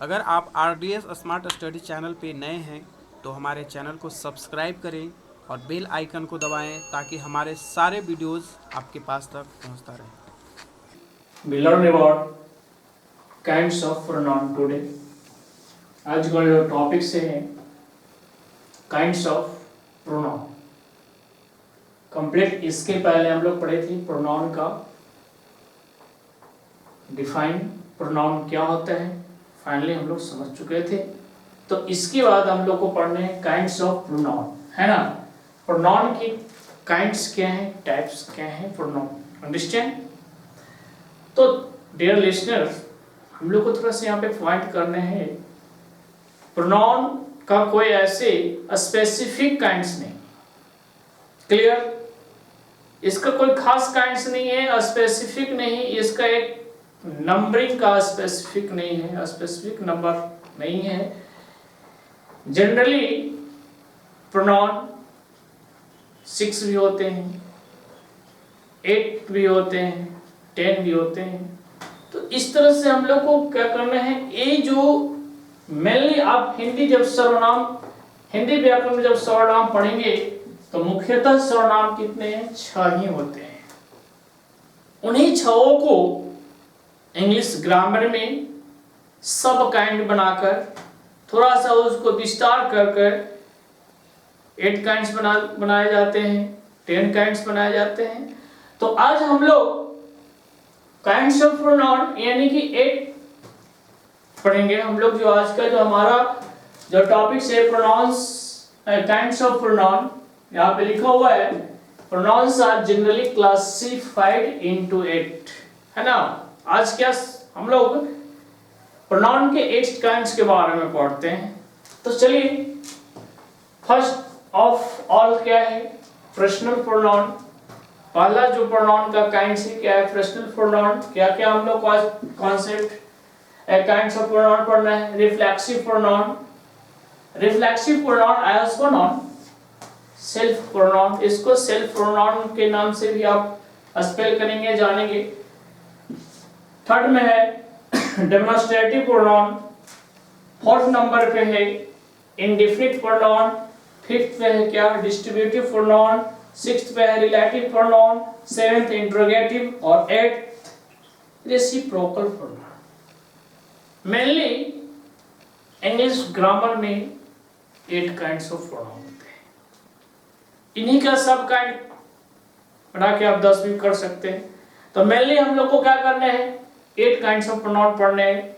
अगर आप RDS smart study channel पे नए हैं तो हमारे चैनल को सब्सक्राइब करें और बेल आइकन को दबाएं ताकि हमारे सारे वीडियोस आपके पास तक पहुंचता रहे। We learn about kinds of pronoun today. आज का जो टॉपिक से है kinds of pronoun. कंप्लीट इसके पहले हम लोग पढ़े थे pronoun का डिफाइन, pronoun क्या होता है, फाइनली हम लोग समझ चुके थे। तो इसके बाद हम लोग को पढ़ने हैं काइंड्स ऑफ प्रोनाउन, है ना। प्रोनाउन की काइंड्स क्या हैं, टाइप्स क्या हैं प्रोनाउन, अंडरस्टैंड। तो डियर लिसनर्स, हम लोग को थोड़ा सा यहाँ पे पॉइंट करने हैं, प्रोनाउन का कोई ऐसे स्पेसिफिक काइंड्स नहीं, क्लियर। इसका कोई खास काइंड्स नहीं है, स्पेसिफिक नहीं, इसका एक नंबरिंग का स्पेसिफिक नहीं है, स्पेसिफिक नंबर नहीं है। जनरली प्रोनाउन 6 भी होते हैं, 8 भी होते हैं, 10 भी होते हैं। तो इस तरह से हम लोग को क्या करना है, ये जो मेनली आप हिंदी जब सर्वनाम, हिंदी व्याकरण में जब सर्वनाम पढ़ेंगे तो मुख्यतः सर्वनाम कितने हैं, 6 ही होते हैं। उन्हीं 6 को इंग्लिश ग्रामर में सब काइंड बनाकर थोड़ा सा उसको विस्तार कर कर 8 काइंड्स बनाए जाते हैं, 10 काइंड्स बनाए जाते हैं। तो आज हम लोग काइंड्स ऑफ प्रोनाउन यानी कि 8 पढ़ेंगे हम लोग। जो आज का जो हमारा जो टॉपिक है प्रोनाउंस, काइंड्स ऑफ प्रोनाउन, यहाँ पे लिखा हुआ है pronouns are generally classified into 8, है ना। आज क्या हम लोग प्रोनाउन के 8 काइंड्स के बारे में पढ़ते हैं। तो चलिए, फर्स्ट ऑफ ऑल क्या है, पर्सनल प्रोनाउन। पहला जो प्रोनाउन का काइंड्स है क्या है, पर्सनल प्रोनाउन। क्या क्या हम लोग को आज कॉन्सेप्ट काइंड्स ऑफ प्रोनाउन पढ़ना है। Reflexive pronoun, reflexive pronoun as pronoun, self pronoun, इसको सेल्फ प्रोनाउन के नाम से भी आप स्पेल करेंगे, जानेंगे। थर्ड में है डेमोन्स्ट्रेटिव प्रोनाउन, फोर्थ नंबर पे है इंडेफिनिट प्रोनाउन, फिफ्थ पे है क्या, डिस्ट्रीब्यूटिव प्रोनाउन, सिक्स्थ पे है रिलेटिव प्रोनाउन, सेवेंथ इंट्रोगेटिव और eighth reciprocal pronoun. Mainly English grammar में 8 काइंड्स ऑफ प्रोनाउन होते हैं। इन्हीं का सब काइंड बना के आप 10 भी कर सकते हैं। तो मेनली हम लोग को क्या करना है, 8 काइंड्स ऑफ प्रोनाउन पढ़ने हैं,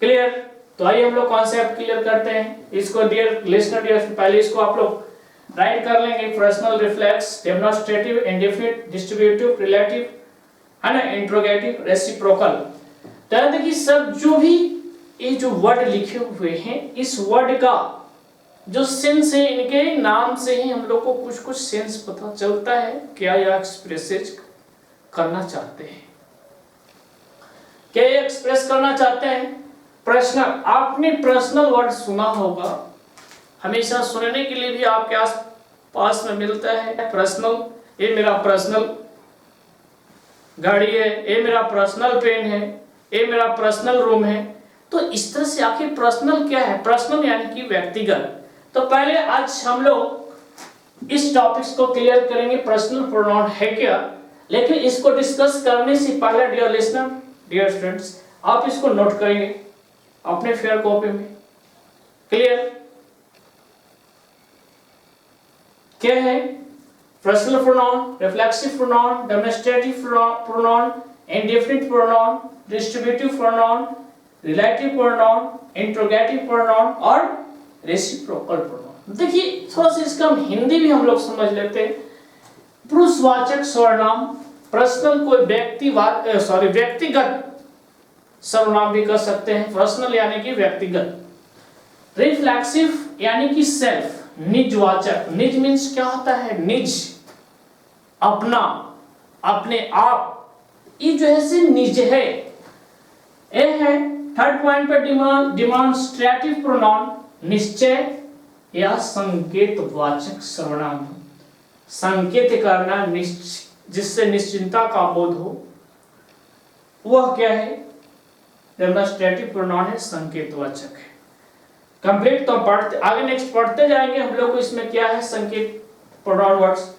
क्लियर। तो आइए हम लोग कॉन्सेप्ट क्लियर करते हैं। इसको डियर लिसनर, डियर पहले इसको आप लोग राइट कर लेंगे। Personal, reflex, demonstrative, indefinite, distributive, relative, है ना, इंट्रोगेटिव, रेसिप्रोकल। तो देखिए सब जो भी ये जो वर्ड लिखे हुए हैं, इस वर्ड का जो सेंस है, इनके नाम से ही हम लोग को कुछ कुछ सेंस पता चलता है, क्या यह एक्सप्रेस करना चाहते हैं, क्या ये एक्सप्रेस करना चाहते हैं। पर्सनल, आपने पर्सनल वर्ड सुना होगा, हमेशा सुनने के लिए भी आपके आस पास में मिलता है। पर्सनल, ये मेरा पर्सनल गाड़ी है, ये मेरा पर्सनल पेन है, ये मेरा पर्सनल रूम है। तो इस तरह से आखिर पर्सनल क्या है, पर्सनल यानी कि व्यक्तिगत। तो पहले आज हम लोग इस टॉपिक्स को क्लियर करेंगे, पर्सनल प्रोनाउन है क्या। लेकिन इसको डिस्कस करने से पहले डियर लिसनर, डियर स्टूडेंट्स, आप इसको नोट करेंगे अपने फेयर कॉपी में, क्लियर। क्या है personal pronoun, reflexive pronoun, demonstrative pronoun, indefinite pronoun, distributive pronoun, relative pronoun, interrogative pronoun और रेसिप्रोकल प्रोनाउन। देखिए थोड़ा सा इसका हम हिंदी भी हम लोग समझ लेते हैं। पुरुषवाचक सर्वनाम, पर्सनल कोई व्यक्तिगत सर्वनाम भी कर सकते हैं, पर्सनल यानी कि व्यक्तिगत। रिफ्लेक्सिव यानी कि सेल्फ, निजवाचक, निज मीन्स क्या होता है, निज, अपना, अपने आप, ये जो है से निज है। ये है थर्ड पॉइंट पे डिमॉन्स्ट्रेटिव प्रोनाउन, निश्चय या संकेतवाचक सर्वनाम, संकेत करना जिससे निश्चिंता का बोध हो, वह क्या है, डेमोस्ट्रेटिव प्रोनाउन है, संकेतवाचक है। कंप्लीट। तो पढ़ते आगे नेक्स्ट पढ़ते जाएंगे हम लोग को इसमें क्या है संकेत प्रोनाउन वर्ड्स।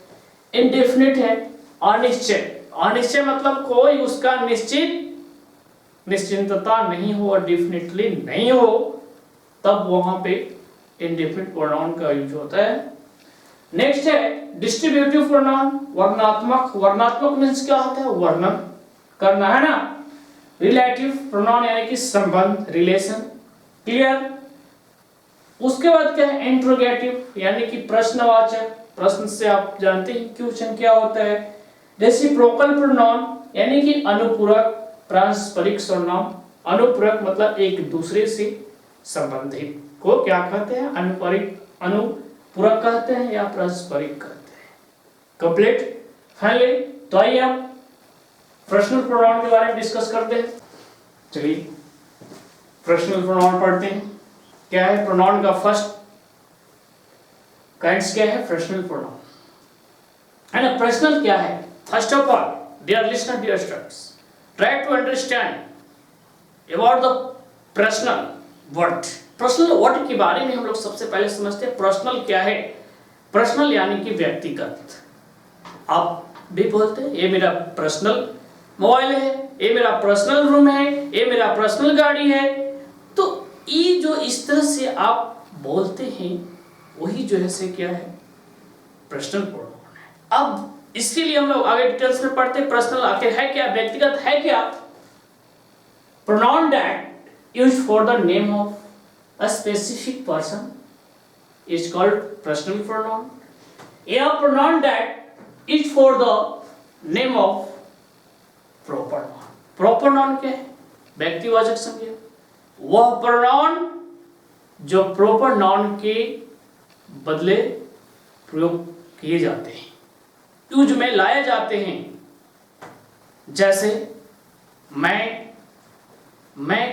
इंडेफिनिट है, अनिश्चय। अनिश्चय मतलब कोई उसका निश्चिंतता नहीं हो और डेफिनेटली नहीं हो, तब वहां पे इंडेफिनिट प्रोनाउन का यूज होता है। नेक्स्ट है डिस्ट्रीब्यूटिव प्रोनाउन, वर्णात्मक। वर्णात्मक मींस क्या होता है, वर्णन करना, है ना। रिलेटिव प्रोनाउन यानी कि संबंध, रिलेशन, क्लियर। उसके बाद क्या है इंट्रोगेटिव यानी कि प्रश्नवाचक। प्रश्न से आप जानते हैं क्वेश्चन क्या होता है। रेसिप्रोकल प्रोनाउन यानी कि अनुपूरक, पारस्परिक सर्वनाम। अनुपूरक मतलब एक दूसरे से संबंधित को क्या कहते हैं, अनुपूरक कहते हैं या पारस्परिक कहते हैं। कंप्लीट। फाइनली तो आइए आप पर्सनल प्रोनाउन के बारे में डिस्कस करते हैं। चलिए पर्सनल प्रोनाउन पढ़ते हैं। क्या है प्रोनाउन का फर्स्ट काइंड्स क्या है, पर्सनल प्रोनाउन है ना। पर्सनल क्या है, first of all dear listener, dear students, try to understand about the personal word. Personal word के बारे में हम लोग सबसे पहले समझते हैं पर्सनल क्या है। पर्सनल यानी कि व्यक्तिगत। आप भी बोलते हैं ये मेरा पर्सनल मोबाइल है, ये मेरा पर्सनल रूम है, ये मेरा पर्सनल गाड़ी है। तो ये जो इस तरह से आप बोलते हैं वही जो है से क्या है पर्सनल प्रोनाउन है। अब इसके लिए हम लोग आगे डिटेल्स में पढ़ते हैं। पर्सनल आखिर है क्या, व्यक्तिगत है क्या। Pronoun that used for the name of a specific person is called personal pronoun. A pronoun that is for the name of proper noun. Proper noun क्या है, व्यक्तिवाचक संज्ञा। वह pronoun जो proper noun के बदले प्रयोग किए जाते हैं, यूज में लाए जाते हैं। जैसे मैं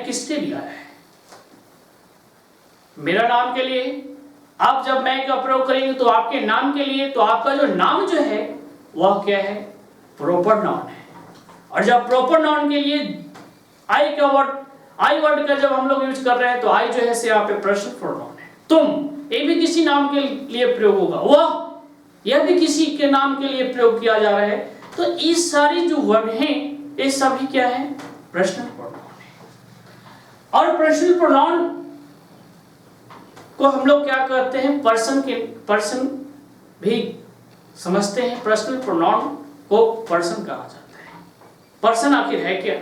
किसके लिए आया है, मेरा नाम के लिए। आप जब मैं का प्रयोग करेंगे तो आपके नाम के लिए, तो आपका जो नाम जो है वह क्या है, प्रॉपर नाउन है। और जब प्रॉपर नाउन के लिए आई वर्ड का जब हम लोग यूज कर रहे हैं तो आई जो है से यहाँ पे पर्सनल प्रोनाउन है। तुम ये भी किसी नाम के लिए प्रयोग होगा, वह यह भी किसी के नाम के लिए प्रयोग किया जा रहा है। तो ये सारी जो वर्ड हैं ये सभी क्या है, पर्सनल प्रोनाउन है। और पर्सनल प्रोनाउन को हम लोग क्या कहते हैं, पर्सन भी समझते हैं। पर्सनल प्रोनाउन को पर्सन कहा जाता है। पर्सन आखिर है क्या,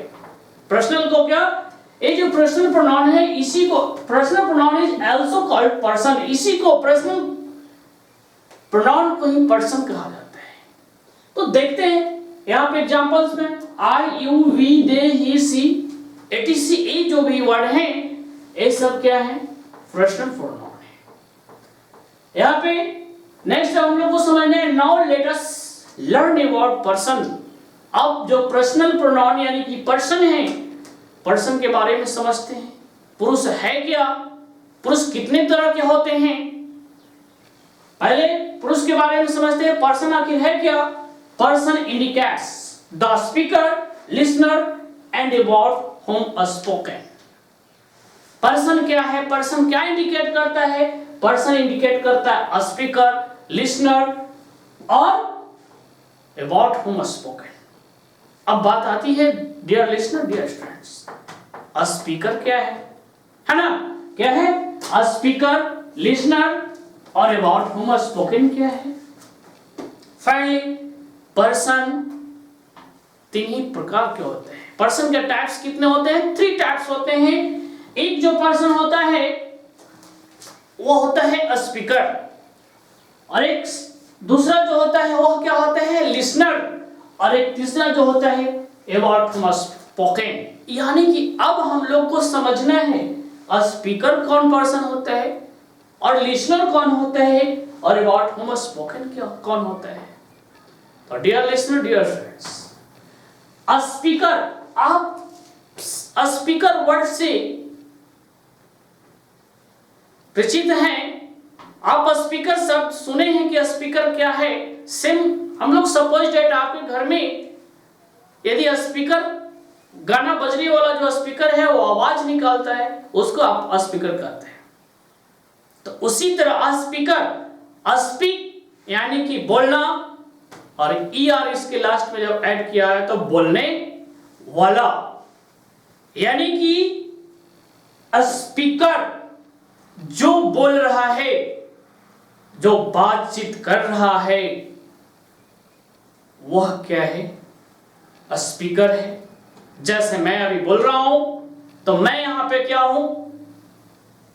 पर्सनल को क्या, ये जो पर्सनल प्रोनाउन है इसी को personal pronoun is also called person. इसी को पर्सनल प्रोनाउन को ही पर्सन कहा जाता है। तो देखते हैं यहाँ पे एग्जांपल्स में I, you, we, they, he, she, etc, ये जो भी वर्ड हैं ये सब क्या है, पर्सनल प्रोनाउन। यहाँ पे नेक्स्ट हम लोग को समझना है। Now let us learn about person. अब जो पर्सनल प्रोनाउन यानी कि पर्सन है, पर्सन के बारे में समझते हैं। पुरुष है क्या, पुरुष कितने तरह के होते हैं, पहले पुरुष के बारे में समझते हैं। पर्सन आखिर है क्या, person indicates the speaker, listener and about whom spoken. Person क्या है, पर्सन क्या इंडिकेट करता है, पर्सन इंडिकेट करता है स्पीकर, लिसनर और अबाउट होम स्पोकन। अब बात आती है dear listener, dear students, speaker क्या है ना, क्या है स्पीकर, लिसनर और अबाउट होम स्पोकन क्या है। फाइनली पर्सन तीन ही प्रकार के होते हैं। पर्सन के टाइप्स कितने होते हैं, 3 टाइप्स होते हैं। एक जो पर्सन होता है वो होता है स्पीकर, और एक दूसरा जो होता है वो क्या होता है, लिसनर, और एक तीसरा जो होता है अबाउट होम स्पोकन। यानी कि अब हम लोग को समझना है स्पीकर कौन पर्सन होता है और लिसनर कौन होता है और अबाउट होम स्पोकन क्या कौन होता है। तो dear listener, dear friends, speaker, आप स्पीकर वर्ड से परिचित हैं। आप स्पीकर शब्द सुने हैं कि स्पीकर क्या है। सेम हम लोग सपोज डेट आपके घर में यदि स्पीकर गाना बजने वाला जो स्पीकर है वो आवाज निकालता है, उसको आप स्पीकर कहते हैं। तो उसी तरह स्पीकर, स्पीक यानी कि बोलना, और ER इसके लास्ट में जब ऐड किया है तो बोलने वाला, यानी कि स्पीकर जो बोल रहा है, जो बातचीत कर रहा है, वह क्या है? स्पीकर है। जैसे मैं अभी बोल रहा हूं तो मैं यहां पे क्या हूं?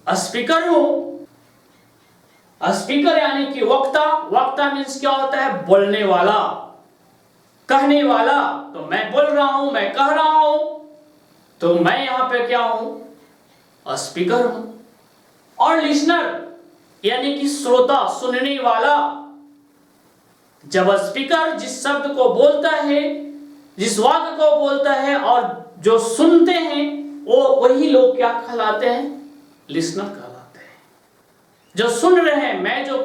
स्पीकर हूं। स्पीकर यानी कि वक्ता। वक्ता मीन्स क्या होता है? बोलने वाला, कहने वाला। तो मैं बोल रहा हूं, मैं कह रहा हूं, तो मैं यहां पे क्या हूं? स्पीकर हूं। और लिसनर यानी कि श्रोता, सुनने वाला। जब स्पीकर जिस शब्द को बोलता है, जिस वाक्य को बोलता है, और जो सुनते हैं, वो वही लोग क्या कहलाते हैं? लिसनर कहलाते हैं। जो सुन रहे हैं,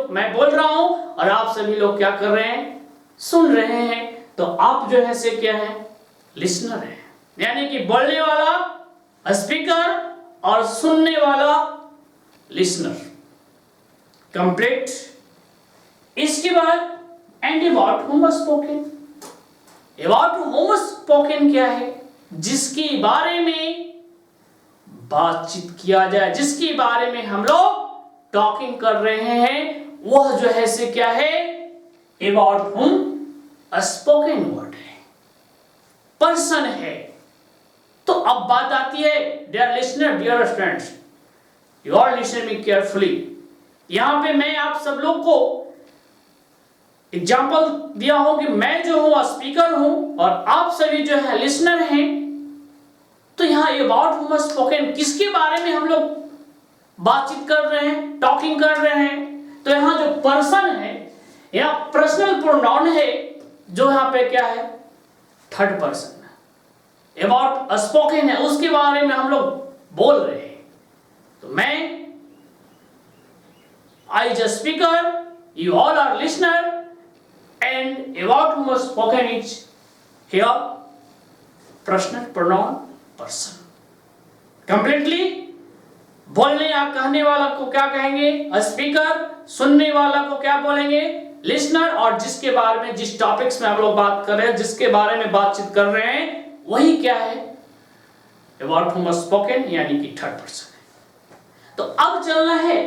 मैं बोल रहा हूं और आप सभी लोग क्या कर रहे हैं? सुन रहे हैं। तो आप जो है से क्या है? लिसनर है। यानी कि बोलने वाला स्पीकर और सुनने वाला लिसनर। कंप्लीट। इसके बाद and about whom spoken. About whom spoken क्या है? जिसके बारे में बातचीत किया जाए, जिसके बारे में हम लोग टॉकिंग कर रहे हैं, वह जो है से क्या है? अबाउट होम स्पोकन वर्ड है, पर्सन है। तो अब बात आती है, dear listener, dear students, you are listening me carefully. यहां पे मैं आप सब लोग को एग्जाम्पल दिया हूं कि मैं जो हूं स्पीकर हूं और आप सभी जो है लिसनर हैं। तो यहां अबाउट होम स्पोकन किसके बारे में हम लोग बातचीत कर रहे हैं, टॉकिंग कर रहे हैं? तो यहां जो पर्सन है या पर्सनल प्रोनाउन है, जो यहां पे क्या है? Third person. अबाउट स्पोकन है, उसके बारे में हम लोग बोल रहे हैं। तो मैं, I is a speaker, you all are listener, and about whom spoken is here personal pronoun person. Completely. बोलने या कहने वाला को क्या कहेंगे? स्पीकर। सुनने वाला को क्या बोलेंगे? लिसनर। और जिसके बारे में, जिस टॉपिक्स में हम लोग बात कर रहे हैं, जिसके बारे में बातचीत कर रहे हैं, वही क्या है? अबाउट होम स्पोकन यानी कि थर्ड पर्सन है। तो अब चलना है,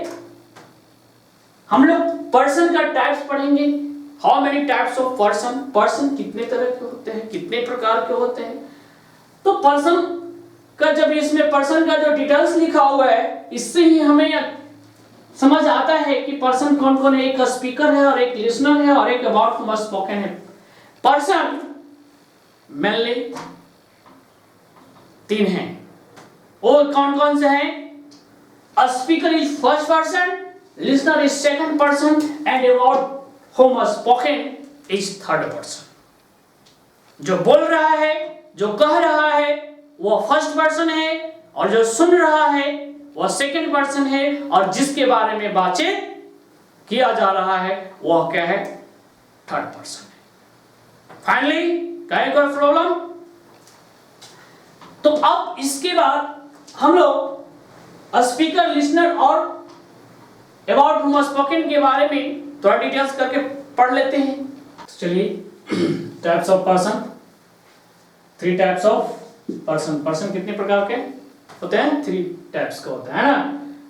हम लोग पर्सन का टाइप्स पढ़ेंगे। How many types of person? Person कितने तरह के होते हैं, कितने प्रकार के होते हैं? तो पर्सन का, जब इसमें पर्सन का जो डिटेल्स लिखा हुआ है, इससे ही हमें समझ आता है कि पर्सन कौन कौन है। एक स्पीकर है और एक लिसनर है और एक अबाउट होम स्पोकन है। पर्सन मेनली 3 हैं। वो कौन कौन से हैं? Speaker is first person, listener is second person, and about whom spoken is third person. जो बोल रहा है, जो कह रहा है, वो फर्स्ट पर्सन है, और जो सुन रहा है वह सेकंड पर्सन है, और जिसके बारे में बातचीत किया जा रहा है वह क्या है? थर्ड पर्सन है। फाइनली, क्या कोई प्रॉब्लम? तो अब इसके बाद हम लोग स्पीकर, लिसनर और अबाउट होम स्पोकन के बारे में थोड़ा डिटेल्स करके पढ़ लेते हैं। चलिए, types of person. 3 types of person. Person कितने प्रकार के होते हैं? 3 टाइप्स का होता है ना।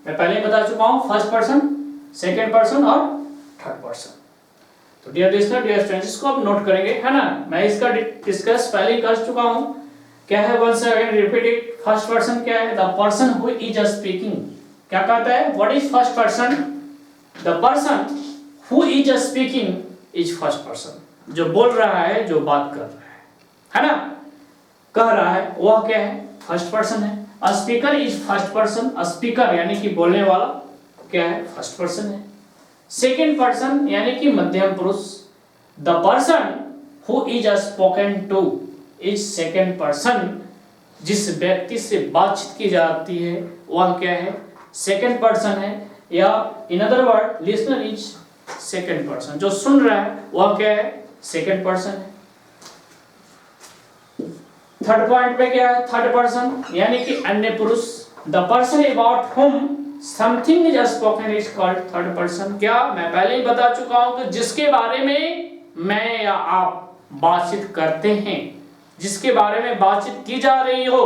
मैं पहले ही बता चुका हूं, फर्स्ट पर्सन, सेकंड पर्सन और थर्ड पर्सन। तो डियर लिसनर, डियर स्टूडेंट्स, इसको आप नोट करेंगे, है ना। मैं इसका डिस्कस पहले ही कर चुका हूं। क्या है? Once again repeat it. First person क्या है? The person who is speaking. क्या कहता है? What is first person? The person who is speaking is first person. जो बोल रहा है, जो बात कर रहा है ना, कह रहा है, वह क्या है? फर्स्ट पर्सन है। Speaker is first person. Speaker यानी कि बोलने वाला क्या है? फर्स्ट पर्सन है। सेकंड पर्सन यानी कि मध्यम पुरुष। The person who is spoken two is second person. जिस व्यक्ति से बातचीत की जाती है वह क्या है? सेकंड पर्सन है। या in other word, listener is second person. जो सुन रहा है वह क्या है? सेकंड पर्सन है। थर्ड पॉइंट पे क्या है, थर्ड पर्सन यानी कि अन्य पुरुष। द पर्सन अबाउट हुम something is spoken is called third person. क्या मैं पहले ही बता चुका हूं कि जिसके बारे में मैं या आप बातचीत करते हैं, जिसके बारे में बातचीत की जा रही हो,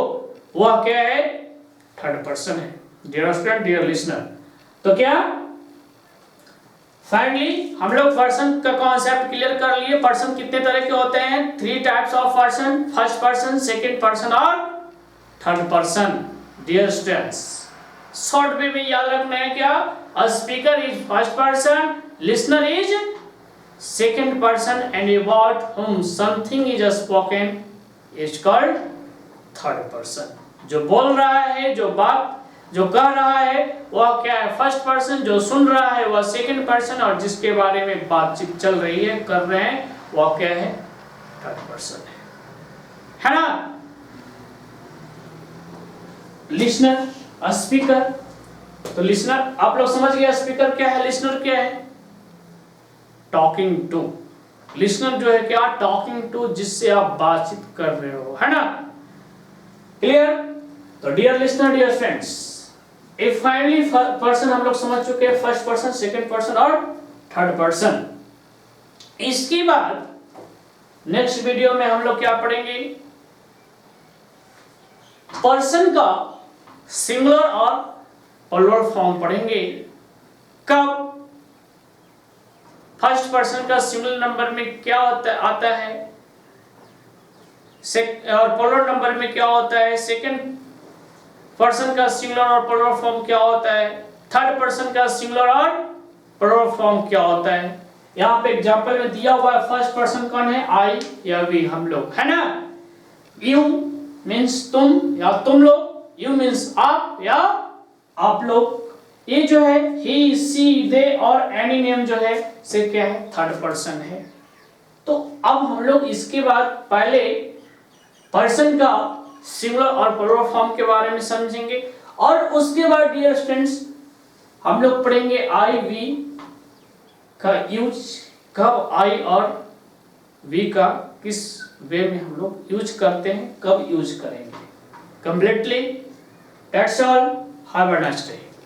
वह क्या है, थर्ड पर्सन है। डियर स्टूडेंट, डियर लिसनर, तो क्या फाइनली हम लोग पर्सन का कॉन्सेप्ट क्लियर कर लिए। पर्सन कितने तरह के होते हैं, 3 types of person, first person, second person और third person. Dear students, short way में याद रखना है क्या, a speaker is first person, listener is second person and about whom something is spoken is called third person. जो बोल रहा है, जो बात जो कह रहा है वह क्या है, फर्स्ट पर्सन। जो सुन रहा है वह सेकंड पर्सन, और जिसके बारे में बातचीत चल रही है, कर रहे हैं, वह क्या है, थर्ड पर्सन है ना। लिसनर, स्पीकर, तो लिसनर आप लोग समझ गए, स्पीकर क्या है, लिसनर क्या है, टॉकिंग टू। लिसनर जो है क्या, टॉकिंग टू, जिससे आप बातचीत कर रहे हो, है ना। क्लियर। तो dear listener, dear friends, if finally person हम लोग समझ चुके हैं, फर्स्ट पर्सन, सेकंड पर्सन और थर्ड पर्सन। इसके बाद नेक्स्ट वीडियो में हम लोग क्या पढ़ेंगे, पर्सन का सिंगुलर और प्लूरल फॉर्म पढ़ेंगे। कब, फर्स्ट पर्सन का सिंगुलर नंबर में क्या आता है, और प्लूरल नंबर में क्या होता है, सेकंड पर्सन का सिंगुलर और प्लूरल फॉर्म क्या होता है, थर्ड पर्सन का सिंगुलर और प्लूरल फॉर्म क्या होता है। यहाँ पे एग्जांपल में दिया हुआ है, फर्स्ट पर्सन कौन है, आई या वी, हम लोग, है ना। यू मीन्स तुम या तुम लोग, यू मीन्स आप या आप लोग। ये जो है ही, सी, दे और एनी नेम जो है से क्या है, थर्ड पर्सन है। तो अब हम लोग इसके बाद पहले पर्सन का सिंगुलर और प्लूरल फॉर्म के बारे में समझेंगे, और उसके बाद डियर स्टूडेंट्स हम लोग पढ़ेंगे आई वी का यूज, कब आई और वी का किस वे में हम लोग यूज करते हैं, कब यूज करेंगे। Completely that's all, have a nice day.